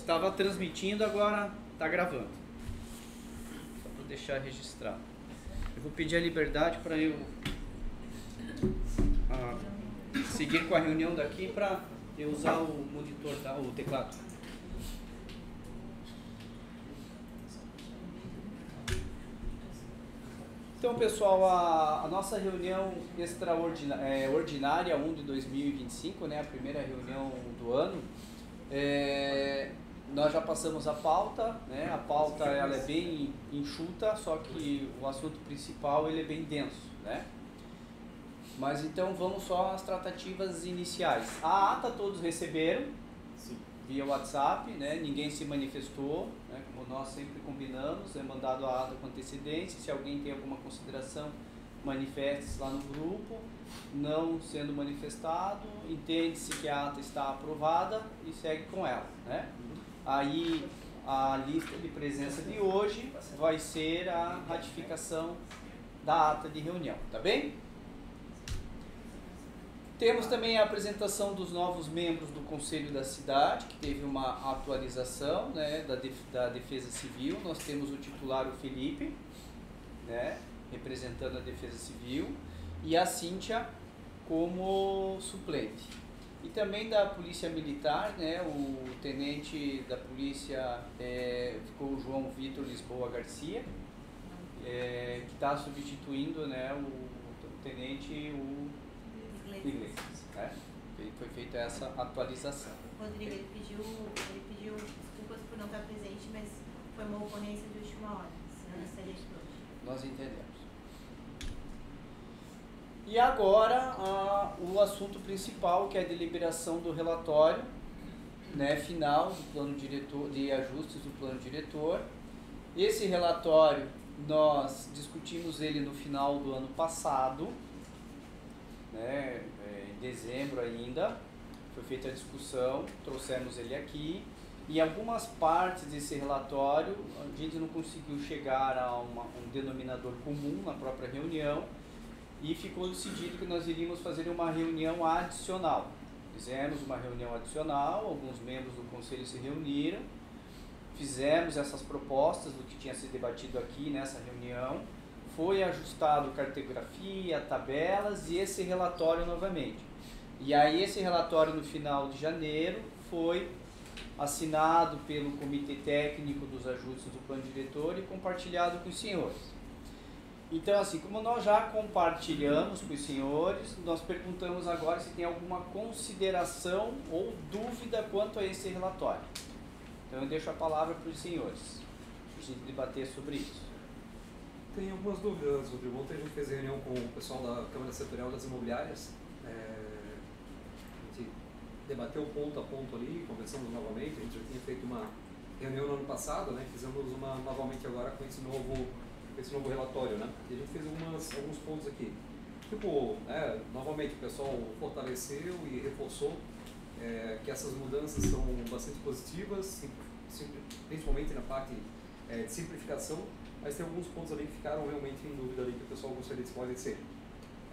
estava transmitindo, agora está gravando. Só para deixar registrado. Eu vou pedir a liberdade para eu seguir com a reunião daqui para eu usar o monitor, o teclado. Então, pessoal, a nossa reunião ordinária 1 de 2025, né, a primeira reunião do ano, nós já passamos a pauta, né, a pauta ela é bem enxuta, só que o assunto principal ele é bem denso, né? Mas então vamos só às tratativas iniciais. A ata todos receberam, sim, via WhatsApp, né? Ninguém se manifestou, né? Como nós sempre combinamos, é mandado a ata com antecedência. Se alguém tem alguma consideração, manifeste-se lá no grupo. Não sendo manifestado, entende-se que a ata está aprovada e segue com ela, né? Aí a lista de presença de hoje vai ser a ratificação da ata de reunião, tá bem? Temos também a apresentação dos novos membros do Conselho da Cidade, que teve uma atualização, né, da Defesa Civil. Nós temos o titular, o Felipe, né, representando a Defesa Civil, e a Cíntia como suplente. E também da Polícia Militar, né, o tenente da Polícia ficou o João Vitor Lisboa Garcia, que está substituindo, né, o tenente, Iglesias, né? Foi feita essa atualização. Rodrigo, ele pediu desculpas por não estar presente, mas foi uma ocorrência de última hora, senão estaria de hoje. Nós entendemos. E agora o assunto principal, que é a deliberação do relatório, né, final do plano diretor, de ajustes do plano diretor. Esse relatório nós discutimos ele no final do ano passado, né, em dezembro ainda, foi feita a discussão, trouxemos ele aqui, e algumas partes desse relatório a gente não conseguiu chegar a um denominador comum na própria reunião, e ficou decidido que nós iríamos fazer uma reunião adicional. Fizemos uma reunião adicional, alguns membros do conselho se reuniram, fizemos essas propostas do que tinha sido debatido aqui nessa reunião, foi ajustado cartografia, tabelas e esse relatório novamente. E aí esse relatório no final de janeiro foi assinado pelo Comitê Técnico dos Ajustes do Plano Diretor e compartilhado com os senhores. Então, assim, como nós já compartilhamos com os senhores, nós perguntamos agora se tem alguma consideração ou dúvida quanto a esse relatório. Então eu deixo a palavra para os senhores, para a gente debater sobre isso. Tem algumas dúvidas, Rodrigo. Ontem a gente fez reunião com o pessoal da Câmara Setorial das Imobiliárias. A gente debateu ponto a ponto ali, conversamos novamente. A gente já tinha feito uma reunião no ano passado, né? Fizemos uma novamente agora com esse novo relatório, né? E a gente fez alguns pontos aqui. Tipo, novamente o pessoal fortaleceu e reforçou que essas mudanças são bastante positivas, principalmente na parte de simplificação. Mas tem alguns pontos ali que ficaram realmente em dúvida ali que o pessoal gostaria de esclarecer.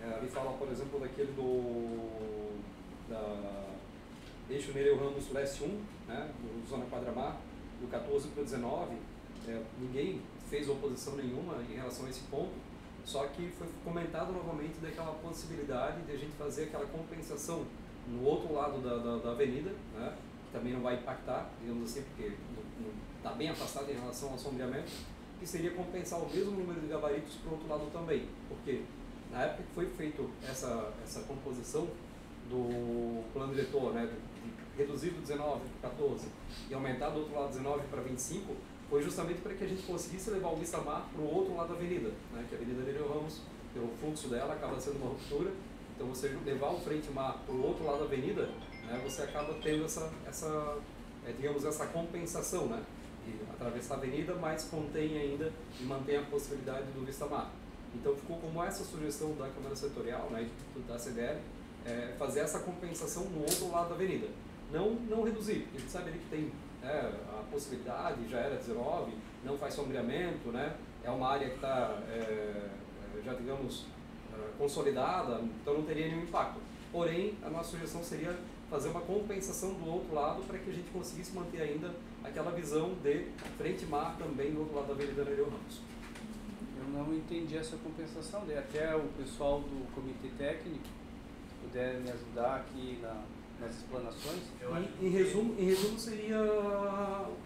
Ali fala, por exemplo, daquele da Eixo Nereu Ramos Leste 1, né, do Zona Quadramar, do 14 para o 19, ninguém fez oposição nenhuma em relação a esse ponto, só que foi comentado novamente daquela possibilidade de a gente fazer aquela compensação no outro lado da avenida, né, que também não vai impactar, digamos assim, porque está bem afastado em relação ao sombreamento, que seria compensar o mesmo número de gabaritos para o outro lado também, porque na época que foi feito essa composição do plano diretor, né, de reduzir do 19 para 14 e aumentar do outro lado 19 para 25, foi justamente para que a gente conseguisse levar o Vista-Mar para o outro lado da avenida, né, que a Avenida Nereu Ramos, pelo fluxo dela, acaba sendo uma ruptura, então você levar o frente-mar para o outro lado da avenida, né, você acaba tendo essa compensação, né, atravessar a avenida, mas contém ainda e mantém a possibilidade do Vista-Mar. Então ficou como essa sugestão da Câmara Setorial, né, da CDL, fazer essa compensação no outro lado da avenida. Não reduzir, porque a gente sabe ali que tem a possibilidade, já era 19, não faz sombreamento, né, é uma área que está já, digamos, consolidada, então não teria nenhum impacto. Porém, a nossa sugestão seria fazer uma compensação do outro lado para que a gente conseguisse manter ainda aquela visão de frente-mar também do outro lado da Avenida Nereu Ramos. Eu não entendi essa compensação dele. Até o pessoal do comitê técnico, se puder me ajudar aqui nas explanações. Em resumo seria,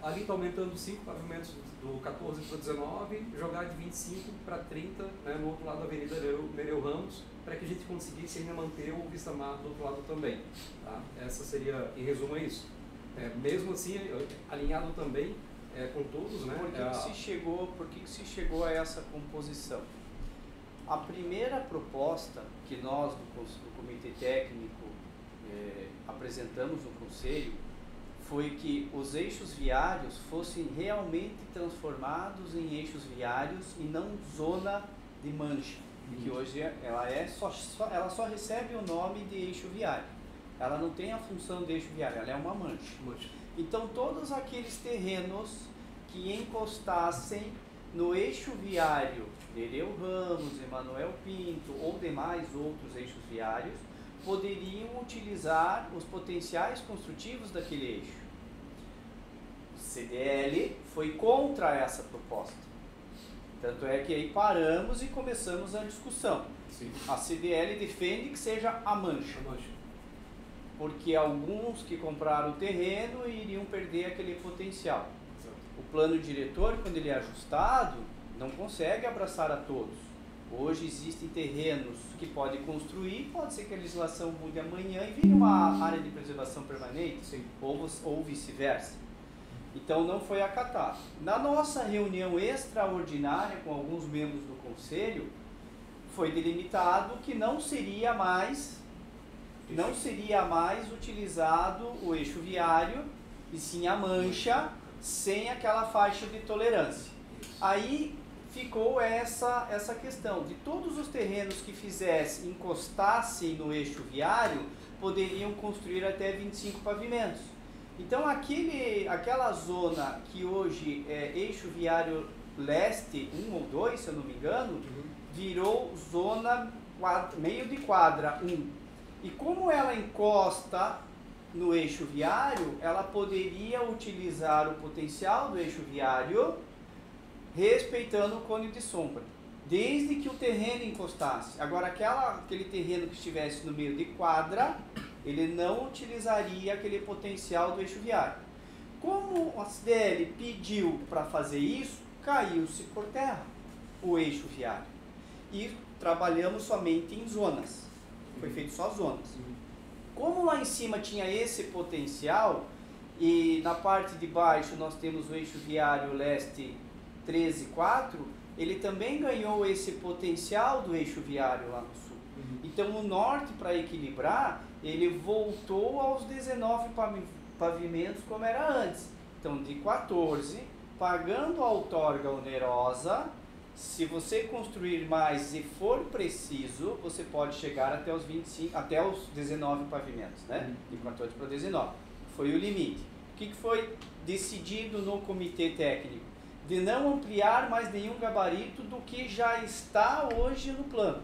ali está aumentando 5 pavimentos do 14 para 19, jogar de 25 para 30, né, no outro lado da Avenida Nereu Ramos, para que a gente conseguisse ainda manter o vista-mar do outro lado também. Tá? Essa seria, em resumo, é isso. Mesmo assim, alinhado também com todos, né? Por que se chegou a essa composição? A primeira proposta que nós, do Comitê Técnico, apresentamos no Conselho foi que os eixos viários fossem realmente transformados em eixos viários e não zona de mancha, que hoje ela só recebe o nome de eixo viário. Ela não tem a função de eixo viário, ela é uma mancha. Então todos aqueles terrenos que encostassem no eixo viário Nereu Ramos, Emanuel Pinto ou demais outros eixos viários poderiam utilizar os potenciais construtivos daquele eixo. O CDL foi contra essa proposta. Tanto é que aí paramos e começamos a discussão. Sim. A CDL defende que seja a mancha. Porque alguns que compraram o terreno iriam perder aquele potencial. Exato. O plano diretor, quando ele é ajustado, não consegue abraçar a todos. Hoje existem terrenos que podem construir, pode ser que a legislação mude amanhã e vire uma área de preservação permanente, Sim. ou vice-versa. Então não foi acatado. Na nossa reunião extraordinária com alguns membros do Conselho, foi delimitado que não seria mais utilizado o eixo viário, e sim a mancha, sem aquela faixa de tolerância. Aí ficou essa questão de todos os terrenos que encostassem no eixo viário, poderiam construir até 25 pavimentos. Então aquela zona que hoje é eixo viário leste 1 ou 2, se eu não me engano, virou zona meio de quadra 1. E como ela encosta no eixo viário, ela poderia utilizar o potencial do eixo viário respeitando o cone de sombra, desde que o terreno encostasse. Agora, aquele terreno que estivesse no meio de quadra, ele não utilizaria aquele potencial do eixo viário. Como a CDL pediu para fazer isso, caiu-se por terra o eixo viário. E trabalhamos somente em zonas. Foi feito só zonas. Como lá em cima tinha esse potencial, e na parte de baixo nós temos o eixo viário leste 13,4, ele também ganhou esse potencial do eixo viário lá no sul. Então o norte, para equilibrar, ele voltou aos 19 pavimentos como era antes. Então de 14, pagando a outorga onerosa, se você construir mais e for preciso, você pode chegar até os 25, até os 19 pavimentos, né? De 14 para 19. Foi o limite. O que foi decidido no comitê técnico? De não ampliar mais nenhum gabarito do que já está hoje no plano,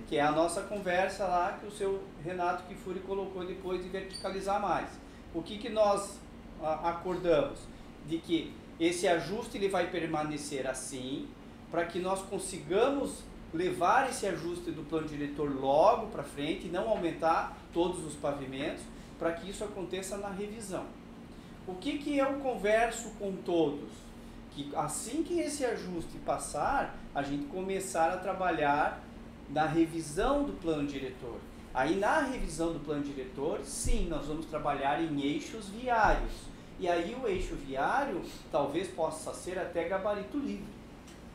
que é a nossa conversa lá que o seu Renato Kifuri colocou depois de verticalizar mais. O que nós acordamos? De que esse ajuste ele vai permanecer assim, para que nós consigamos levar esse ajuste do plano diretor logo para frente e não aumentar todos os pavimentos, para que isso aconteça na revisão. O que eu converso com todos? Que assim que esse ajuste passar, a gente começar a trabalhar na revisão do plano diretor. Aí na revisão do plano diretor, sim, nós vamos trabalhar em eixos viários. E aí o eixo viário talvez possa ser até gabarito livre.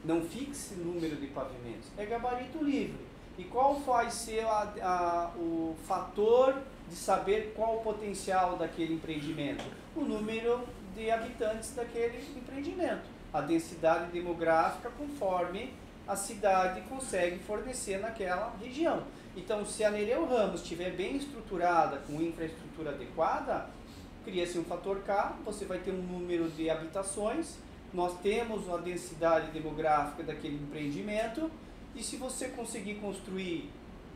Não fixe número de pavimentos, é gabarito livre. E qual vai ser o fator de saber qual o potencial daquele empreendimento? O número de habitantes daquele empreendimento, a densidade demográfica conforme a cidade consegue fornecer naquela região. Então, se a Nereu Ramos estiver bem estruturada, com infraestrutura adequada, cria-se um fator K, você vai ter um número de habitações, nós temos a densidade demográfica daquele empreendimento, e se você conseguir construir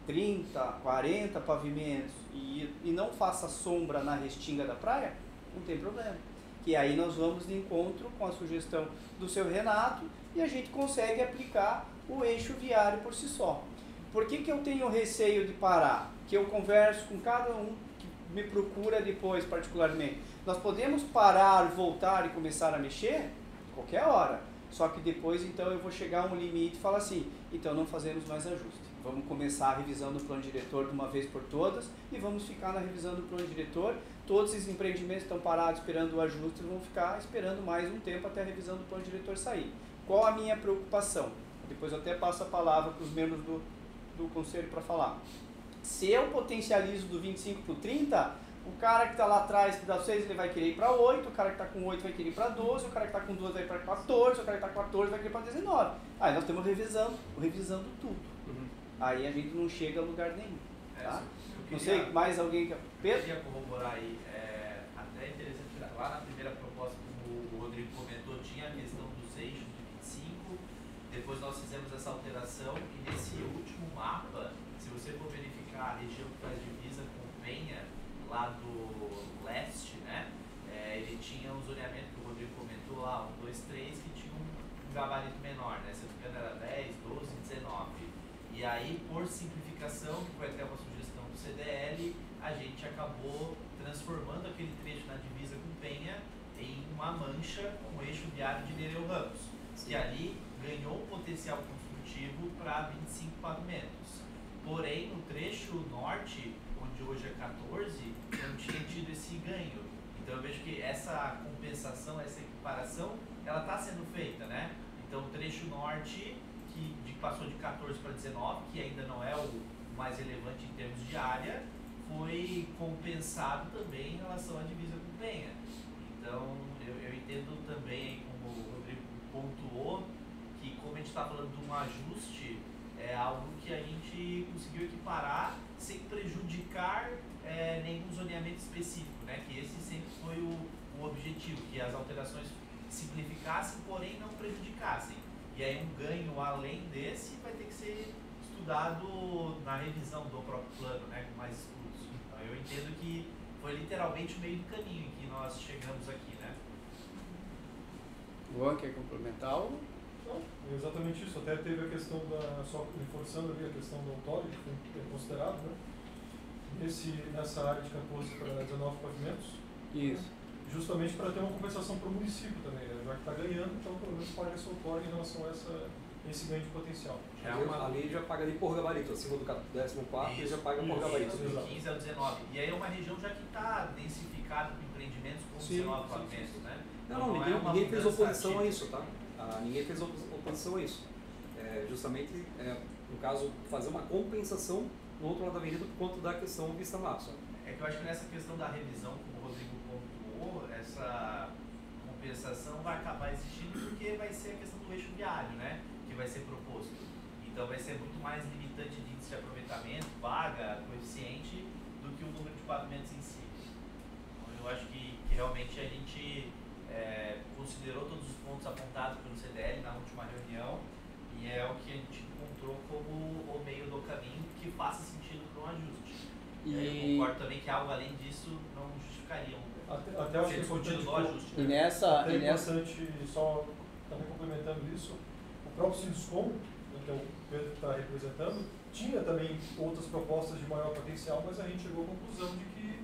30, 40 pavimentos e não faça sombra na restinga da praia, não tem problema. Que aí nós vamos de encontro com a sugestão do seu Renato e a gente consegue aplicar o eixo viário por si só. Por que eu tenho receio de parar? Que eu converso com cada um que me procura depois particularmente. Nós podemos parar, voltar e começar a mexer qualquer hora. Só que depois então eu vou chegar a um limite e falar assim, então não fazemos mais ajuste. Vamos começar a revisão do plano diretor de uma vez por todas e vamos ficar na revisão do plano diretor. Todos esses empreendimentos estão parados esperando o ajuste e vão ficar esperando mais um tempo até a revisão do plano diretor sair. Qual a minha preocupação? Depois eu até passo a palavra para os membros do conselho para falar. Se eu potencializo do 25 para o 30, o cara que está lá atrás, que dá 6, ele vai querer ir para 8, o cara que está com 8 vai querer ir para 12, o cara que está com 12 vai ir para 14, o cara que está com 14 vai querer ir para 19. Aí nós estamos revisando tudo. Aí a gente não chega a lugar nenhum. Tá? Não sei, mais alguém que... Pedro? Eu queria corroborar aí, até interessante, lá na primeira proposta, como o Rodrigo comentou, tinha a questão dos eixos de 25, depois nós fizemos essa alteração e nesse último mapa, se você for verificar a região que faz divisa com Penha, lá do leste, né, ele tinha um zoneamento que o Rodrigo comentou lá, 1, 2, 3, que tinha um gabarito menor, né, se não me engano era 10, 12, 19. E aí, por simplificação, que foi até uma sugestão do CDL, a gente acabou transformando aquele trecho na divisa com Penha em uma mancha com o eixo viário de Nereu Ramos, que ali ganhou um potencial construtivo para 25 pavimentos. Porém, no trecho norte, onde hoje é 14, não tinha tido esse ganho. Então eu vejo que essa compensação, essa equiparação, ela está sendo feita, né? Então o trecho norte, que passou de 14 para 19, que ainda não é o mais relevante em termos de área, foi compensado também em relação à divisa com Penha. Então eu entendo também, como o Rodrigo pontuou, que como a gente está falando de um ajuste, é algo que a gente conseguiu equiparar sem prejudicar nenhum zoneamento específico, né? Que esse sempre foi o objetivo, que as alterações simplificassem, porém não prejudicassem. E aí um ganho além desse vai ter que ser estudado na revisão do próprio plano, né? Com mais estudos. Então eu entendo que foi literalmente o meio do caminho em que nós chegamos aqui, né? Juan, quer complementar algo? Não, é exatamente isso. Até teve a questão só reforçando ali a questão do autório, que foi considerado, né? Nessa área de 14 para 19 pavimentos. Isso. Né? Justamente para ter uma compensação para o município também, né? Já que está ganhando, então pelo menos paga esse autório em relação a esse ganho de potencial. A lei já paga ali por gabarito, acima do 14º ele já paga por gabarito. Do 15 ao 19. E aí é uma região já que está densificada com empreendimentos com 19 pavimentos, né? Não, ninguém fez oposição a isso, tá? Ninguém fez oposição a isso. Justamente, no caso, fazer uma compensação no outro lado da avenida por conta da questão vista lá. É que eu acho que nessa questão da revisão, como o Rodrigo pontuou, essa compensação vai acabar existindo porque vai ser a questão do eixo viário, né? Que vai ser proposto. Então vai ser muito mais limitante de índice de aproveitamento, vaga, coeficiente, do que o número de pavimentos em si. Então eu acho que realmente a gente considerou todos os pontos apontados pelo CDL na última reunião e é o que a gente encontrou como o meio do caminho que faça sentido para um ajuste. Eu concordo também que algo além disso não justificaria Até acho que é importante, ajuste. E nessa... é importante, só também complementando isso, o próprio Sinduscom, né, que é o Pedro que está representando, tinha também outras propostas de maior potencial, mas a gente chegou à conclusão de que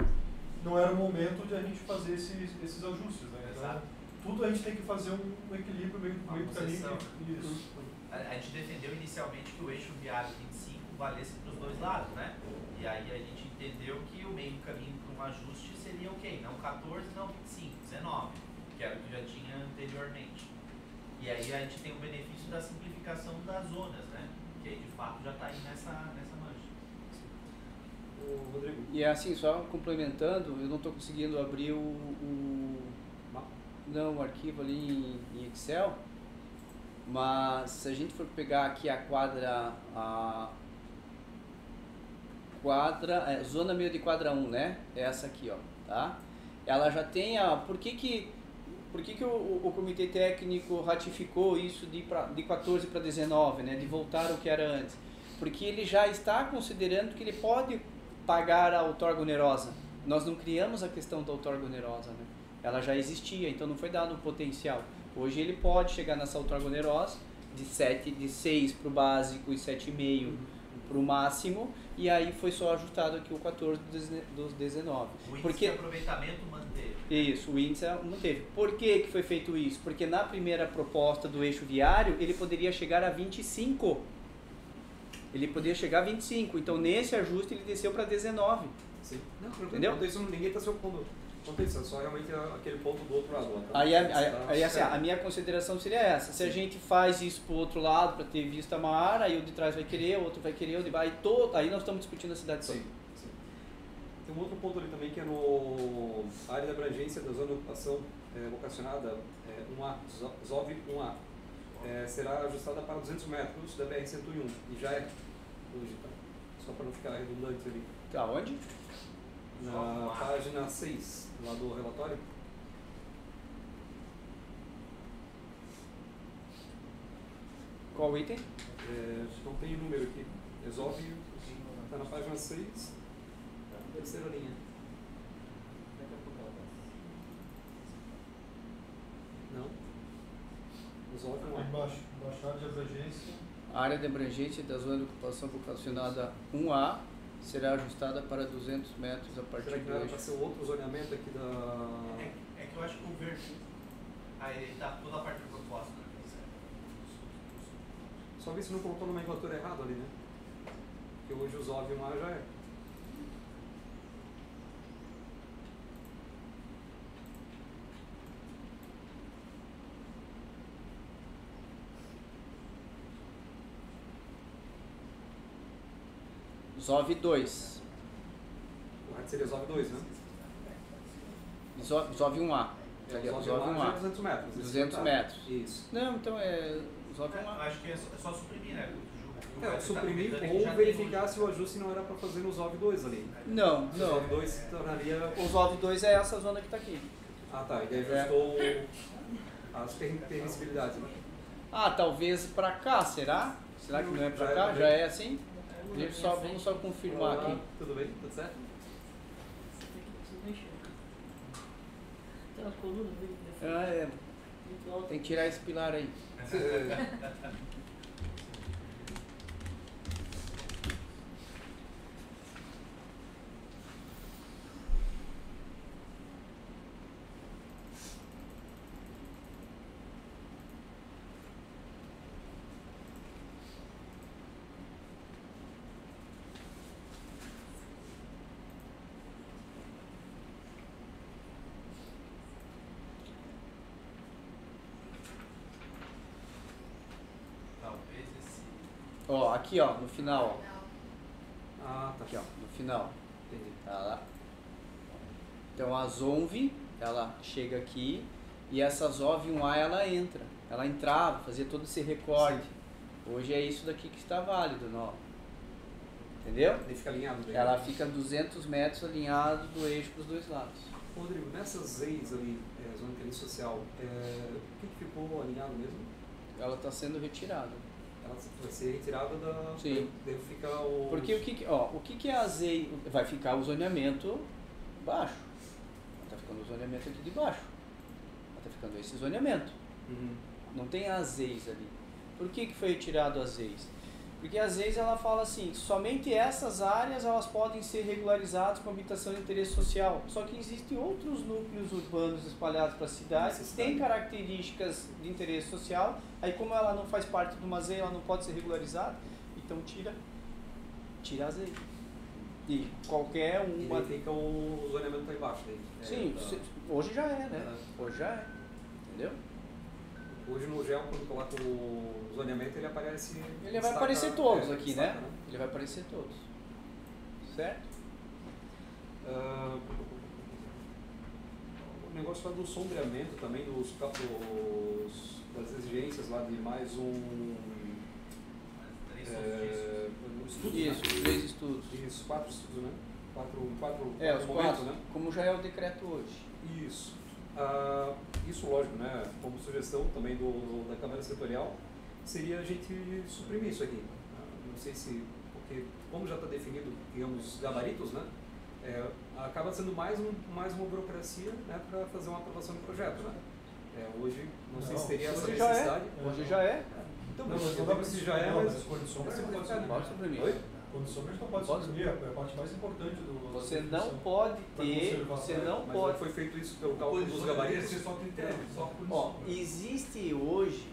não era o momento de a gente fazer esses ajustes. Né? Então, tudo a gente tem que fazer um equilíbrio, meio do caminho. Isso. A gente defendeu inicialmente que o eixo viário 25 valesse para os dois lados, né? E aí a gente entendeu que o meio do caminho para um ajuste seria ok, não 14, não 25, 19, que era o que já tinha anteriormente. E aí a gente tem o benefício da simplificação das zonas, né? Que aí de fato já está aí nessa mancha. O Rodrigo. E assim, só complementando, eu não estou conseguindo abrir o arquivo ali em Excel, mas se a gente for pegar aqui a zona meio de quadra 1, né? Essa aqui, ó, tá? Ela já tem a... Por que o comitê técnico ratificou isso de 14 para 19, né? De voltar ao que era antes? porque ele já está considerando que ele pode pagar a outorga onerosa. Nós não criamos a questão da outorga onerosa, né? Ela já existia, então não foi dado um potencial. Hoje ele pode chegar nessa outorga onerosa de 6 para o básico e 7,5 para o máximo, e aí foi só ajustado aqui o 14 dos 19. O índice Porque de aproveitamento manteve. isso, o índice manteve. Por que foi feito isso? Porque na primeira proposta do eixo viário, ele poderia chegar a 25. Ele poderia chegar a 25. Então, nesse ajuste, ele desceu para 19. Sim. Não, Entendeu? Quanto isso, ninguém está se opondo. Quanto isso, é só realmente aquele ponto do outro lado. Lá, tá? Aí assim, a minha consideração seria essa. Se a gente faz isso pro outro lado, para ter vista maior, aí o de trás vai querer, o outro vai querer, o de baixo, aí nós estamos discutindo a cidade toda. Sim, sim. Tem um outro ponto ali também que é no área de abrangência da zona de ocupação vocacionada 1A, ZOV 1A. Será ajustada para 200 metros da BR-101. E já é hoje, tá? Só para não ficar redundante ali. Tá onde? Na página 6, lá do relatório. Qual item? Não tem número aqui. Resolve. Está na página 6, terceira linha. Não? Resolve Aí uma. embaixo, área de abrangência. A área de abrangência da zona de ocupação vocacionada 1A será ajustada para 200 metros a partir Será que do não era eixo. para ser outro zoneamento aqui da. É que eu acho que o verde. Aí ele tá toda a parte da proposta, né? Só ver se não colocou nomenclatura errada ali, né? Porque hoje o ZOV 1A já é. ZOV 2. Correto seria ZOV 2, né? ZOV 1A. Ali, ó, ZOV 1A já é 1A. 200 metros. 200 metros. Isso. Não, então é ZOV Eu 1A. acho que é só suprimir, né? Suprimir Tá ou verificar se o ajuste não era para fazer no ZOV 2 ali. Não, O não. ZOV 2 se tornaria. O ZOV 2 é essa zona que está aqui. Ah, tá. E daí ajustou as permissibilidades, né? Ah, talvez para cá, será? Será que não é para cá? Já é assim? Vamos só confirmar Olá, aqui. tudo bem? Tudo certo? Tem uma coluna Ah, é. muito alta. Tem que tirar esse pilar aí. Talvez esse. Ó, aqui ó, no final, ó. Ah, tá. Aqui ó, no final. Entendi. Tá lá. Então a ZONV, ela chega aqui e essa ZOV 1A ela entra. Ela entrava, fazia todo esse recorte. Hoje é isso daqui que está válido, não? Entendeu? Ele fica alinhado daí. Ela fica 200 metros alinhado do eixo para os dois lados. Rodrigo, nessas leis ali, zona de interesse social, o que ficou alinhado mesmo? Ela está sendo retirada. Ela vai ser retirada da. Sim. Deve ficar o. Porque o que é a ZEI? Vai ficar o zoneamento baixo. Está ficando o zoneamento aqui de baixo. Está ficando esse zoneamento. Uhum. Não tem as ZEIs ali. Por que foi retirado as ZEIs? Porque as ZEIs ela fala assim, somente essas áreas elas podem ser regularizadas com habitação de interesse social. Só que existem outros núcleos urbanos espalhados para a cidade que têm características de interesse social. Aí como ela não faz parte de uma ZEI, ela não pode ser regularizada, então tira a ZEI. E qualquer E uma... daí fica o zoneamento tá embaixo daí. Sim, hoje já é, né? Hoje já é. Entendeu? Hoje no GEL, quando coloca o zoneamento, ele aparece. Ele vai destaca- aparecer todos aqui, destaca, né? Ele vai aparecer todos. Certo? O negócio lá do sombreamento também, das exigências lá de mais um. Três solstícios. Estudos, Isso, né? 3 estudos. Isso, 4 estudos, né? Quatro Os momentos, quatro, né? como já é o decreto hoje. Isso. Isso, lógico, né? Como sugestão também da Câmara Setorial, seria a gente suprimir isso aqui. sei se, porque como já está definido, digamos, os gabaritos, né? Acaba sendo mais uma burocracia, né, para fazer uma aprovação de projeto, né? Hoje, não sei se teria essa necessidade. Hoje já é. Então, Não, mas eu não dá digo pra que já é, mas... cor de sombra não pode Pode suprimir. suprimir. Oi? Cor de sombra a gente não pode Pode suprimir, é a parte mais importante do... Você da não definição. pode Pra ter, conservar, você né? não Mas pode. foi feito isso pelo cálculo dos gabaritos. Ser só critério, só por Ó, existe hoje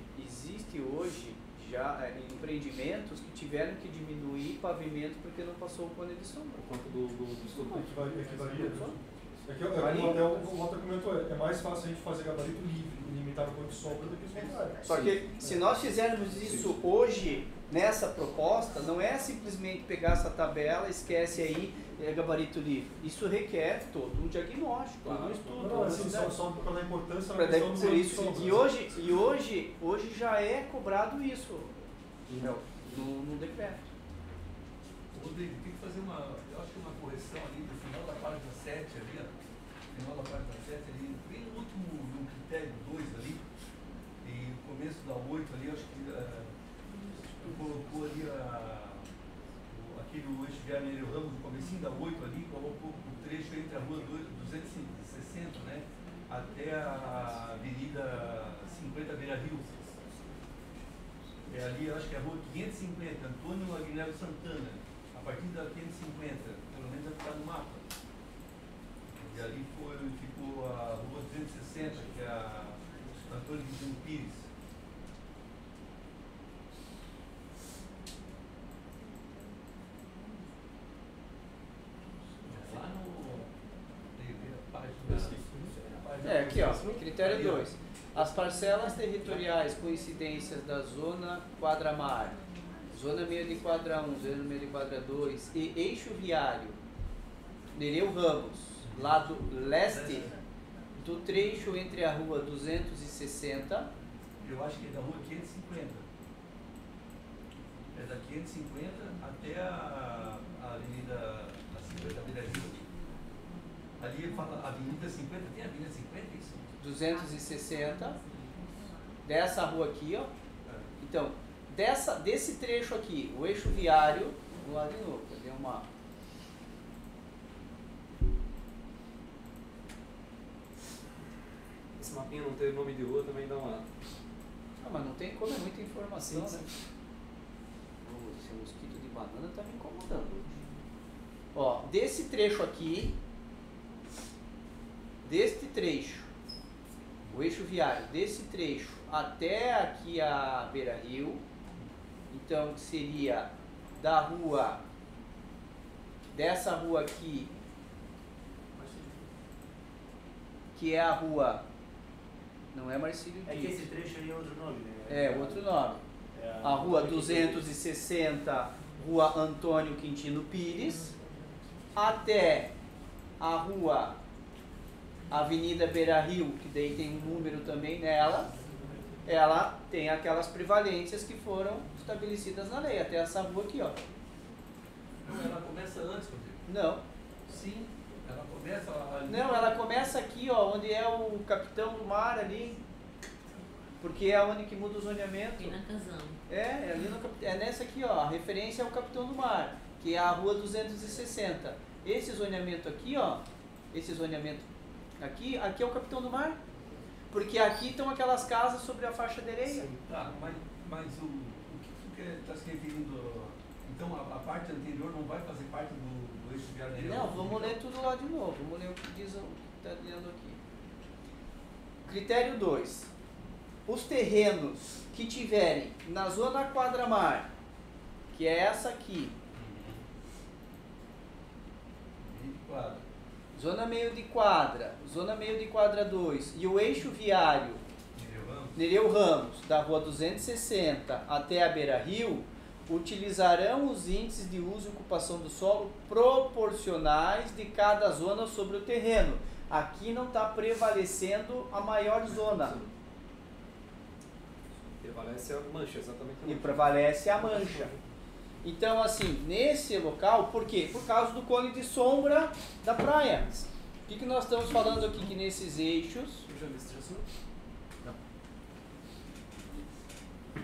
já empreendimentos que tiveram que diminuir pavimento porque não passou o cone de sombra. Por conta do estudo. É que varia. Como Varia. até o Walter comentou, é mais fácil a gente fazer gabarito livre e limitar o cor de sombra do que o contrário. Só que se nós fizermos isso hoje, nessa proposta, não é simplesmente pegar essa tabela, esquece aí, gabarito livre. Isso requer todo um diagnóstico, todo um estudo. Não, assim, só pela importância Pra na questão do por cor de isso, sombra. hoje já é cobrado isso no decreto. Rodrigo, tem que fazer eu acho que uma correção ali no final da página 7 ali, ó. Final da página 7 ali, bem no último, no critério 2 ali, e no começo da 8 ali, acho que tu colocou ali aquele eixo viário Nereu Ramos, no comecinho da 8 ali, colocou o trecho entre a rua 260, né, até a avenida 50 Beira Rio. Ali, eu acho que é a rua 550, Antônio Aguilera Santana, a partir da 550, pelo menos vai ficar no mapa. E ali ficou a rua 260, que é a Antônio Quintino Pires. Lá no... Aqui ó, critério 2. As parcelas territoriais coincidências da zona quadra-mar, zona meio de quadra 1, zona meio de quadra 2 e eixo viário Nereu Ramos, lado leste do trecho entre a rua 260. Eu acho que é da rua 550. É da 550 até a avenida 50 Beira Rio. Ali fala avenida 50, tem a avenida 50, é isso? 260 dessa rua aqui, ó. Então, desse trecho aqui, o eixo viário, vou lá de novo, cadê o mapa? Esse mapinha não ter nome de rua também dá uma... Ah, mas não tem como, é muita informação, Sim, né? Esse mosquito de banana tá me incomodando hoje. Ó, desse trecho aqui, deste trecho, o eixo viário desse trecho até aqui a Beira Rio, então seria da rua, dessa rua aqui, que é a rua, não é Marcílio Dias. É que esse trecho aí é outro nome, né? É, outro nome. A rua 260, rua Antônio Quintino Pires, até a rua Avenida Beira Rio, que daí tem um número também nela, ela tem aquelas prevalências que foram estabelecidas na lei, até essa rua aqui, ó. Não, ela começa antes, Rodrigo. Não, Sim, ela começa ali. não, ela começa aqui, ó, onde é o Capitão do Mar ali, porque é onde que muda o zoneamento. Aqui na Casão. É ali no, é nessa aqui, ó, a referência é o Capitão do Mar, que é a rua 260. Esse zoneamento aqui, ó, esse zoneamento aqui é o Capitão do Mar, porque aqui estão aquelas casas sobre a faixa de areia. Tá, mas o que tu está se referindo? Então a parte anterior não vai fazer parte do eixo viário Nereu? Não, vamos ler tudo lá de novo, vamos ler o que diz o que está lendo aqui. Critério 2. Os terrenos que tiverem na zona quadra-mar, que é essa aqui, Claro. zona meio de quadra 2 e o eixo viário Nereu Ramos, da rua 260 até a Beira Rio, utilizarão os índices de uso e ocupação do solo proporcionais de cada zona sobre o terreno. Aqui não está prevalecendo a maior zona. Prevalece a mancha, exatamente a E mancha. prevalece a mancha. Então, assim, nesse local, por quê? Por causa do cone de sombra da praia. O que nós estamos falando aqui? Que nesses eixos... Já vi esse assunto?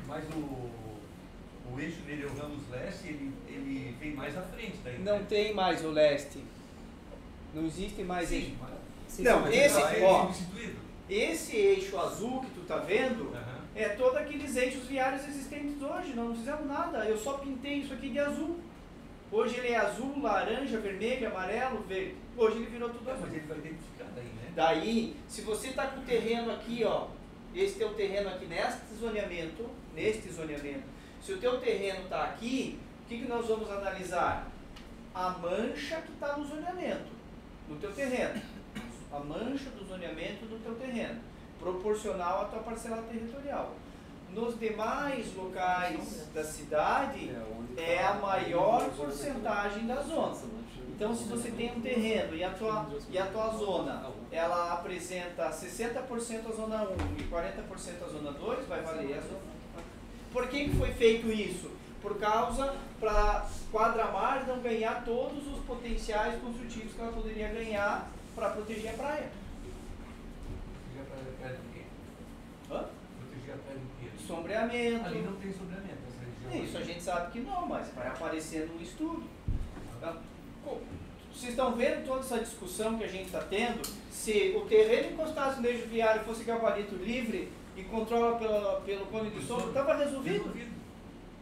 Mas o o eixo Nereu Ramos Leste, ele vem mais à frente daí. Não né? tem mais o leste. Não existe mais Sim, eixo. mas Não, esse, ó, substituído. esse eixo azul que tu tá vendo Aham. é todos aqueles eixos viários existentes hoje. Não fizemos nada. Eu só pintei isso aqui de azul. Hoje ele é azul, laranja, vermelho, amarelo, verde. Hoje ele virou tudo azul. Mas ele vai identificar daí, né? Daí, se você está com o terreno aqui, ó, esse teu terreno aqui neste zoneamento, se o teu terreno está aqui, o que nós vamos analisar? A mancha que está no zoneamento, no teu terreno. A mancha do zoneamento do teu terreno, proporcional à tua parcela territorial. Nos demais locais da cidade, é a maior porcentagem da zona. Então, se você tem um terreno e a tua zona, ela apresenta 60% a zona 1 e 40% a zona 2, vai valer a zona. Por que foi feito isso? Por causa para Quadra-Mar não ganhar todos os potenciais construtivos que ela poderia ganhar para proteger a praia. Proteger a praia do quê? Hã? Proteger a praia do quê? Sombreamento. Ali não tem sombreamento nessa região. Isso a gente sabe que não, mas vai aparecer no estudo. Tá? Vocês estão vendo toda essa discussão que a gente está tendo? Se o terreno encostasse no eixo viário fosse gabarito livre e controla pelo cone de sombra, estava resolvido.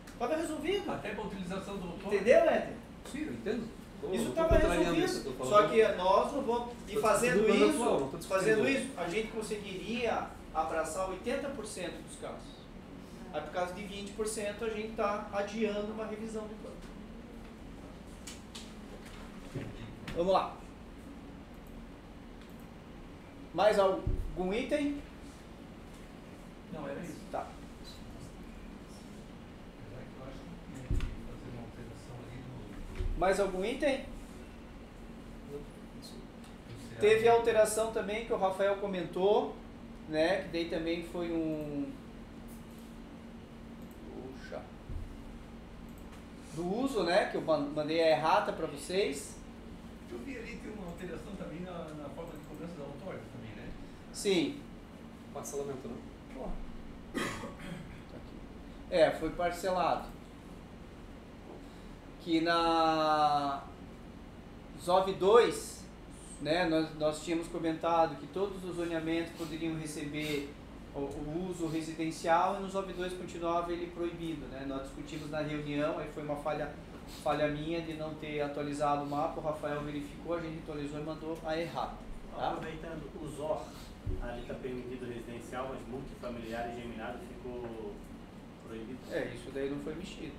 Estava resolvido. Até para a utilização do outono. Entendeu, Éder? Sim, eu entendo. Isso estava resolvido. Só que nós não vamos. E fazendo isso, a gente conseguiria abraçar 80% dos casos. Aí por causa de 20% a gente está adiando uma revisão do plano. Vamos lá. Mais algum item? Não, era isso. Tá. Apesar que eu acho que tinha que fazer uma alteração ali no Mais algum item? CA. Teve a alteração também que o Rafael comentou, né? Que daí também foi um... Puxa. Do uso, né? Que eu mandei a errata para vocês. Eu vi ali tem uma alteração também na forma de cobrança da outorga também, né? Sim. Parcelamento, não? Foi parcelado. Que na ZOV 2, né, nós tínhamos comentado que todos os zoneamentos poderiam receber o uso residencial e no ZOV 2 continuava ele proibido, né? Nós discutimos na reunião, aí foi uma falha minha de não ter atualizado o mapa, o Rafael verificou, a gente atualizou e mandou a errata. Tá? Aproveitando, o ZOR, ali está permitido residencial, mas multifamiliar e geminado ficou proibido. Isso daí não foi mexido.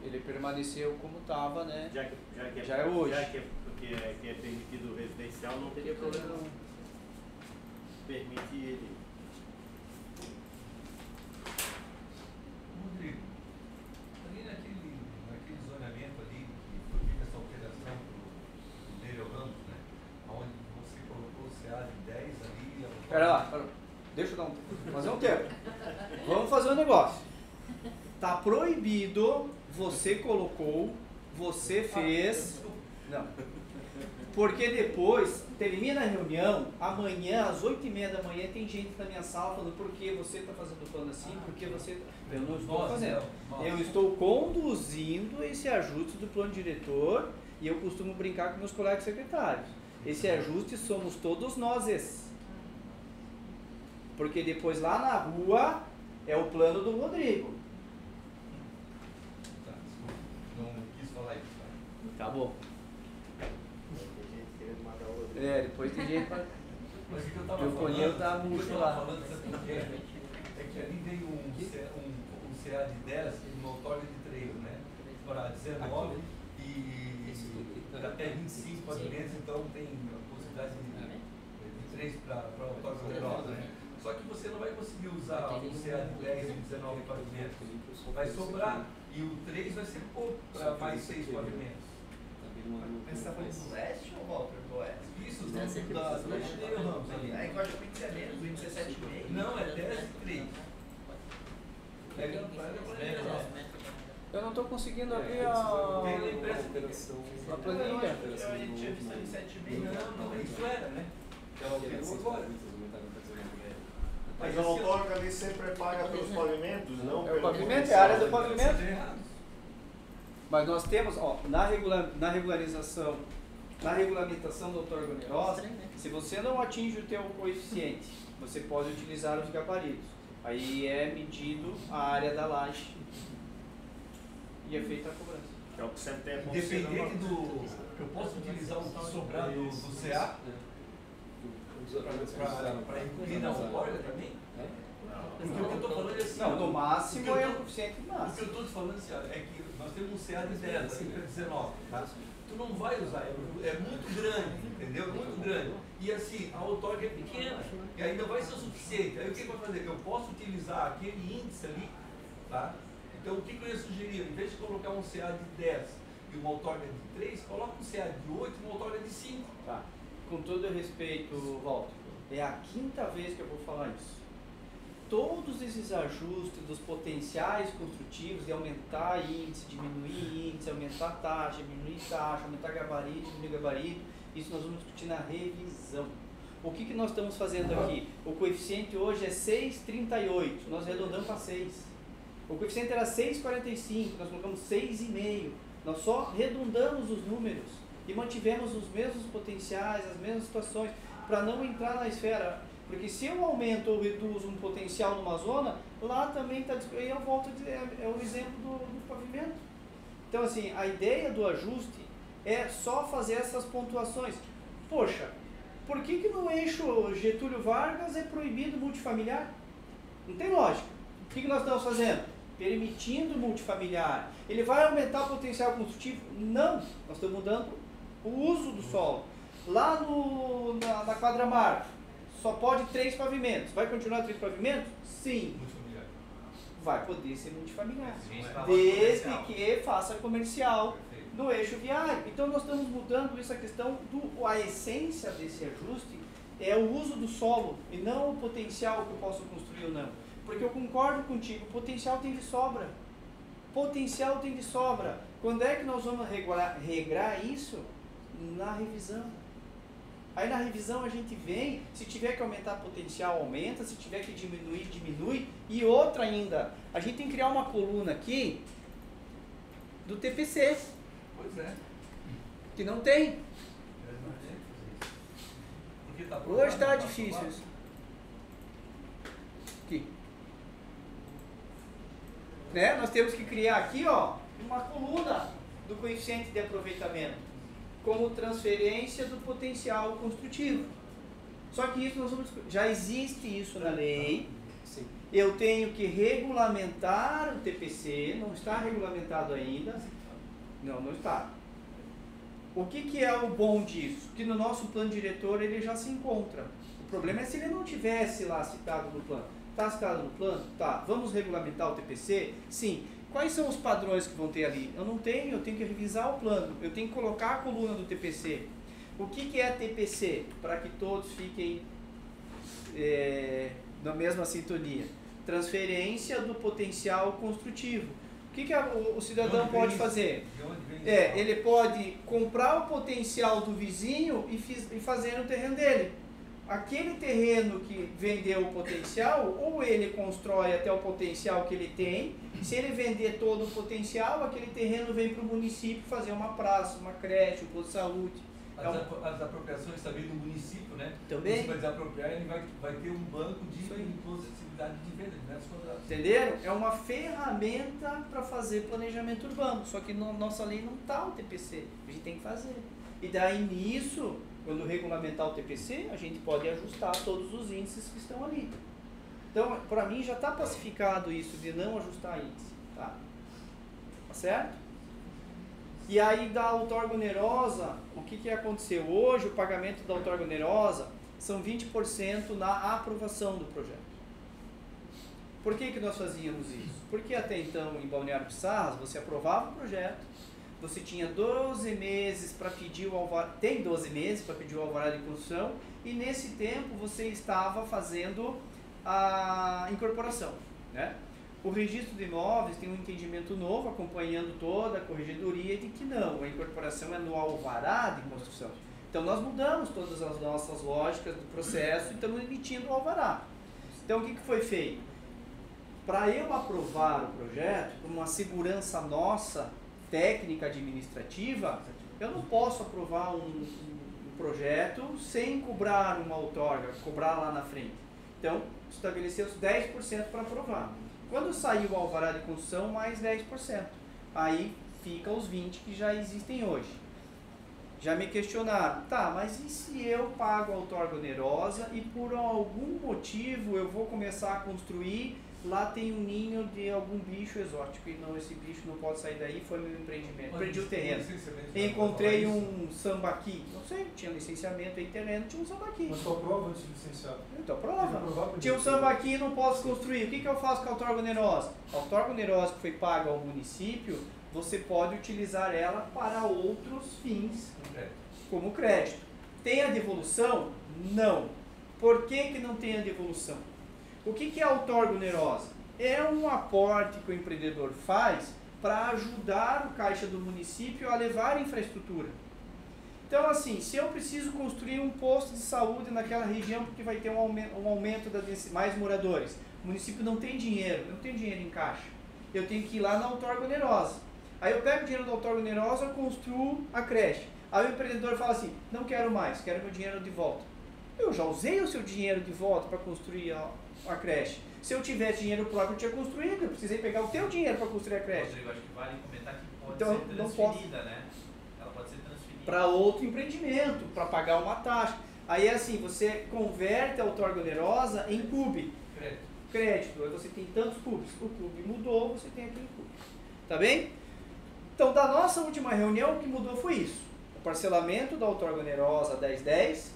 Ele permaneceu como estava, né? Já é hoje. Já que é permitido residencial, não teria problema. Permite ele. Rodrigo, ali naquele zoneamento ali, que foi feita essa alteração do Nereu Ramos, né? Onde você colocou o CA de 10 ali. Pera lá. Deixa eu fazer um tempo. Vamos fazer um negócio. Tá proibido, você colocou, você fez. Não. Porque depois, termina a reunião, amanhã, às 8h30 da manhã, tem gente na minha sala falando por que você está fazendo o plano assim, por que você... Eu não estou fazendo. Eu estou conduzindo esse ajuste do plano diretor e eu costumo brincar com meus colegas secretários. Esse ajuste somos todos nós. Porque depois lá na rua é o plano do Rodrigo. Tá, desculpa. Não quis falar isso, tá? Tá bom. Depois tem jeito pra... Mas o que eu estava Meu folheto tá murcho lá. falando, sabe por quê? É que ali veio um CA de 10 e uma outorga de 3, né? Para 19 e até 25 pavimentos, então tem a possibilidade de 3 para a outorga menor, né? Só que você não vai conseguir usar o CA de 10 e 19 pavimentos. Vai sobrar e o 3 vai ser pouco para mais 6 pavimentos. Mas você está falando do leste ou Walter? Do oeste? Isso, do Nereu Ramos ali. É que eu acho que o índice é menos, o índice é 7,5. Não, é 10 e 3. Pega a Eu não estou conseguindo abrir a planilha. A gente tinha visto ali 7,5. Não, isso era, né? Que ela alterou agora. Mas a outorga ali sempre é paga pelos pavimentos, não É o pelo pavimento, é a área do potencial. pavimento. Seja errado. Mas nós temos, ó, na regularização, na regulamentação da outorga onerosa, se você não atinge o teu coeficiente, você pode utilizar os gabaritos. Aí é medido a área da laje e é feita a cobrança. Que é o que sempre tem acontecido. Independente do. Eu posso utilizar o que sobrar do CA para incluir na outorga também? Porque o que eu estou falando é assim. Não, no máximo o que é eu o tô- coeficiente O que máximo. eu estou te falando assim, ó, é que nós temos um CA de 10, assim, para 19. Tu não vai usar, é muito grande, entendeu? É muito grande. E assim, a outorga é pequena, e ainda vai ser o suficiente. Aí o que vai fazer? Eu posso utilizar aquele índice ali, tá? Então o que eu ia sugerir? Em vez de colocar um CA de 10 e uma outorga de 3, coloca um CA de 8 e uma outorga de 5. Tá. Com todo respeito, Walter, é a quinta vez que eu vou falar isso. Todos esses ajustes dos potenciais construtivos de aumentar índice, diminuir índice, aumentar taxa, diminuir taxa, aumentar gabarito, diminuir gabarito, isso nós vamos discutir na revisão. O que nós estamos fazendo aqui? O coeficiente hoje é 6,38, nós arredondamos para 6. O coeficiente era 6,45, nós colocamos 6,5. Nós só arredondamos os números e mantivemos os mesmos potenciais, as mesmas situações, para não entrar na esfera. Porque se eu aumento ou reduzo um potencial numa zona, lá também está... Aí eu volto a dizer, é o exemplo do pavimento. Então, assim, a ideia do ajuste é só fazer essas pontuações. Poxa, por que no eixo Getúlio Vargas é proibido multifamiliar? Não tem lógica. O que nós estamos fazendo? Permitindo multifamiliar. Ele vai aumentar o potencial construtivo? Não. Nós estamos mudando o uso do solo. Lá na quadra-mar, só pode 3 pavimentos. Vai continuar 3 pavimentos? Sim. Multifamiliar. Vai poder ser multifamiliar. Tá Desde comercial. que faça comercial Perfeito. no eixo viário. Então nós estamos mudando essa questão a essência desse ajuste é o uso do solo e não o potencial que eu posso construir ou não. Porque eu concordo contigo, potencial tem de sobra. Potencial tem de sobra. Quando é que nós vamos regrar isso? Na revisão. Aí na revisão a gente vem, se tiver que aumentar potencial, aumenta, se tiver que diminuir, diminui. E outra ainda, a gente tem que criar uma coluna aqui do TPC, Pois é. que não tem. Porque tá Hoje está aprovado, difícil aprovado. isso. Aqui. Né? Nós temos que criar aqui, ó, uma coluna do coeficiente de aproveitamento, como transferência do potencial construtivo. Só que isso nós vamos discutir. Já existe isso na lei. Sim. Eu tenho que regulamentar o TPC, não está regulamentado ainda. Não está. O que é o bom disso? Que no nosso plano diretor ele já se encontra. O problema é se ele não tivesse lá citado no plano. Está citado no plano? Tá. Vamos regulamentar o TPC? Sim. Quais são os padrões que vão ter ali? Eu não tenho, eu tenho que revisar o plano. Eu tenho que colocar a coluna do TPC. O que é TPC? Para que todos fiquem na mesma sintonia. Transferência do potencial construtivo. O que o cidadão pode fazer? De onde vem isso? Ele pode comprar o potencial do vizinho e fazer no terreno dele. Aquele terreno que vendeu o potencial, ou ele constrói até o potencial que ele tem. Se ele vender todo o potencial, aquele terreno vem para o município fazer uma praça, uma creche, um posto de saúde. As apropriações também do município, né? Também. Você vai desapropriar, ele vai ter um banco de possibilidade de venda de metros quadrados. Entenderam? É uma ferramenta para fazer planejamento urbano. Só que na nossa lei não está o TPC. A gente tem que fazer. E daí nisso, quando regulamentar o TPC, a gente pode ajustar todos os índices que estão ali. Então, para mim já está pacificado isso de não ajustar índice. Tá certo? E aí da outorga onerosa, o que aconteceu? Hoje o pagamento da outorga onerosa são 20% na aprovação do projeto. Por que nós fazíamos isso? Porque até então em Balneário Pissarras você aprovava o projeto, você tinha 12 meses para pedir o alvará, tem 12 meses para pedir o alvará de construção, e nesse tempo você estava fazendo a incorporação, né? O registro de imóveis tem um entendimento novo, acompanhando toda a corregedoria, de que não, a incorporação é no alvará de construção. Então nós mudamos todas as nossas lógicas do processo e estamos emitindo o alvará. Então, o que foi feito? Para eu aprovar o projeto, por uma segurança nossa, técnica administrativa, eu não posso aprovar um projeto sem cobrar uma outorga, cobrar lá na frente. Então, estabeleceu-se 10% para aprovar. Quando saiu o alvará de construção, mais 10%. Aí fica os 20% que já existem hoje. Já me questionaram, tá, mas e se eu pago a outorga onerosa e por algum motivo eu vou começar a construir, lá tem um ninho de algum bicho exótico e não, esse bicho não pode sair daí, foi meu empreendimento, perdi o terreno. Encontrei um sambaqui, não sei, tinha licenciamento em terreno, tinha um sambaqui. Mas tu aprova antes de licenciar? Então prova. Tinha um sambaqui e não posso construir, o que eu faço com a outorga onerosa? A outorga onerosa que foi paga ao município, você pode utilizar ela para outros fins, como crédito. Tem a devolução? Não. Por que não tem a devolução? O que é a outorga onerosa? É um aporte que o empreendedor faz para ajudar o caixa do município a levar a infraestrutura. Então, assim, se eu preciso construir um posto de saúde naquela região porque vai ter um aumento da mais moradores, o município não tem dinheiro em caixa. Eu tenho que ir lá na outorga onerosa. Aí eu pego o dinheiro da outorga onerosa e construo a creche. Aí o empreendedor fala assim, não quero mais, quero meu dinheiro de volta. Eu já usei o seu dinheiro de volta para construir a creche. Se eu tivesse dinheiro próprio, eu tinha construído. Eu precisei pegar o teu dinheiro para construir a creche. Rodrigo, acho que vale comentar que pode Então, ser não transferida, posso. né? Ela pode ser transferida. Para outro empreendimento, para pagar uma taxa. Aí é assim, você converte a outorga onerosa em CUB. Crédito. Aí você tem tantos CUBs. O CUB mudou, você tem aquele CUB. Tá bem? Então, da nossa última reunião, o que mudou foi isso. O parcelamento da outorga onerosa 10/10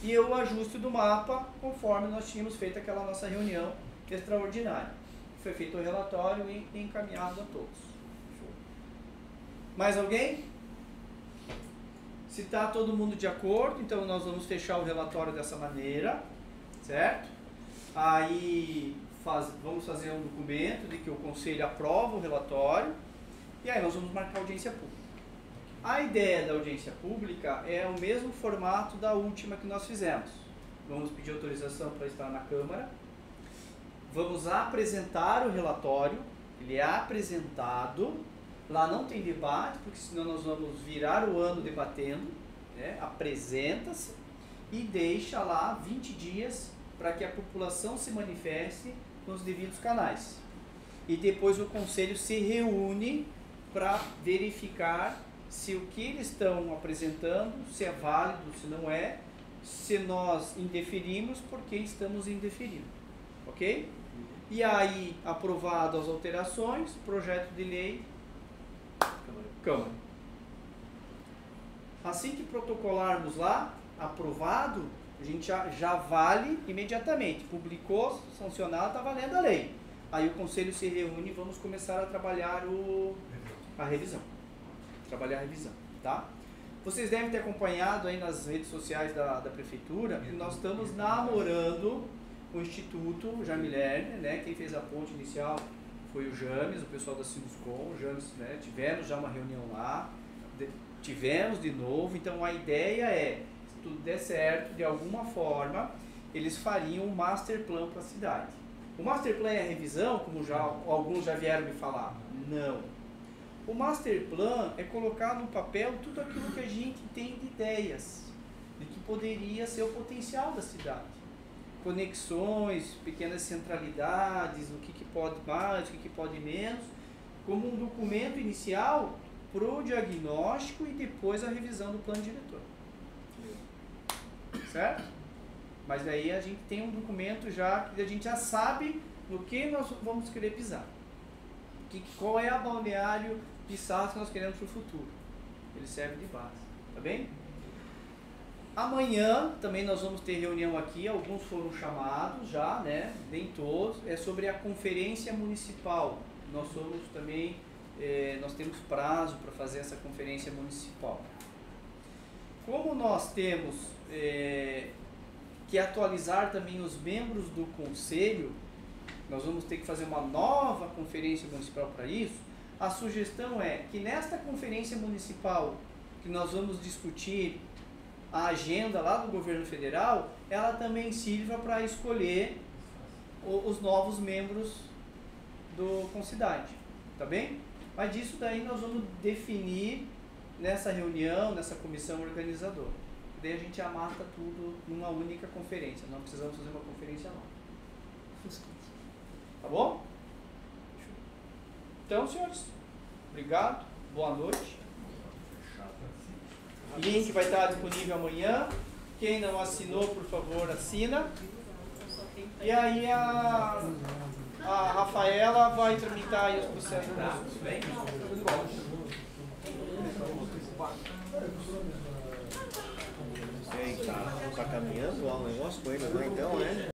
e o ajuste do mapa conforme nós tínhamos feito aquela nossa reunião extraordinária. Foi feito o relatório e encaminhado a todos. Mais alguém? Se está todo mundo de acordo, então nós vamos fechar o relatório dessa maneira, certo? Aí vamos fazer um documento de que o conselho aprova o relatório e aí nós vamos marcar audiência pública. A ideia da audiência pública é o mesmo formato da última que nós fizemos. Vamos pedir autorização para estar na Câmara, vamos apresentar o relatório, ele é apresentado, lá não tem debate, porque senão nós vamos virar o ano debatendo, né? Apresenta-se e deixa lá 20 dias para que a população se manifeste nos devidos canais. E depois o Conselho se reúne para verificar se o que eles estão apresentando, se é válido, se não é, se nós indeferimos, porque estamos indeferindo. Ok? E aí, aprovado as alterações, projeto de lei, Câmara. Assim que protocolarmos lá, aprovado, a gente já vale imediatamente. Publicou, sancionado, está valendo a lei. Aí o Conselho se reúne e vamos começar a trabalhar a revisão. Trabalhar a revisão, tá? Vocês devem ter acompanhado aí nas redes sociais da Prefeitura que nós estamos namorando o Instituto Jaime Lerner, né? Quem fez a ponte inicial foi o James, o pessoal da Sinduscom, o James, né? Tivemos já uma reunião lá, tivemos de novo, então a ideia é, se tudo der certo, de alguma forma, eles fariam um master plan para a cidade. O master plan é a revisão, como alguns já vieram me falar? Não. O master plan é colocar no papel tudo aquilo que a gente tem de ideias, de que poderia ser o potencial da cidade. Conexões, pequenas centralidades, o que pode mais, o que pode menos, como um documento inicial para o diagnóstico e depois a revisão do plano diretor. Certo? Mas daí a gente tem um documento já que a gente já sabe no que nós vamos querer pisar. Qual é a balneário pisar que nós queremos para o futuro. Ele serve de base. Tá bem? Amanhã também nós vamos ter reunião aqui, alguns foram chamados já, né? Nem todos. É sobre a conferência municipal. Nós somos também, nós temos prazo para fazer essa conferência municipal. Como nós temos que atualizar também os membros do conselho, nós vamos ter que fazer uma nova conferência municipal para isso. A sugestão é que nesta conferência municipal que nós vamos discutir a agenda lá do governo federal, ela também sirva para escolher os novos membros do Concidade, tá bem? Mas disso daí nós vamos definir nessa reunião, nessa comissão organizadora. Daí a gente amarra tudo numa única conferência, não precisamos fazer uma conferência nova. Tá bom? Então, senhores, obrigado, boa noite. Link vai estar disponível amanhã. Quem não assinou, por favor, assina. E aí a Rafaela vai tramitar aí os processos. Tá caminhando lá o negócio com ele, né? Então, né?